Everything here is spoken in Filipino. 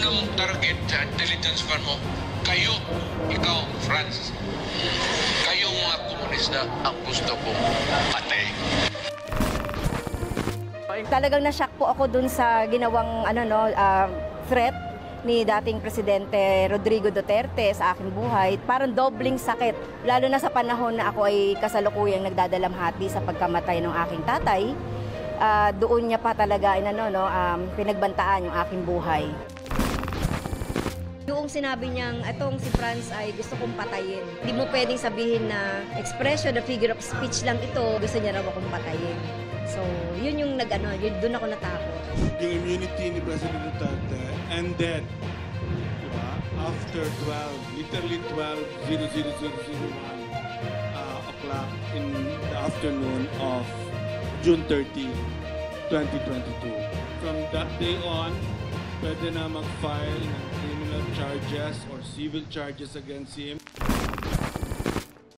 una mong target sa intelligence fund mo, kayo, ikaw, Franz, kayong mga komunista ang gusto kong patay. Talagang na-shock po ako dun sa ginawang threat ni dating Presidente Rodrigo Duterte sa aking buhay. Parang dobling sakit, lalo na sa panahon na ako ay kasalukuyang nagdadalamhati sa pagkamatay ng aking tatay. Doon niya pa talaga pinagbantaan yung aking buhay. Yung sinabi niyang itong si Franz ay gusto kong patayin. Hindi mo pwedeng sabihin na expression, the figure of speech lang ito, gusto niya raw akong patayin. So, yun yung doon ako natakot. Yung immunity ni President Duterte ended, diba? After 12, literally 12:0001 o'clock in the afternoon of June 30, 2022. From that day on, pwede na mag-file ng criminal charges or civil charges against him.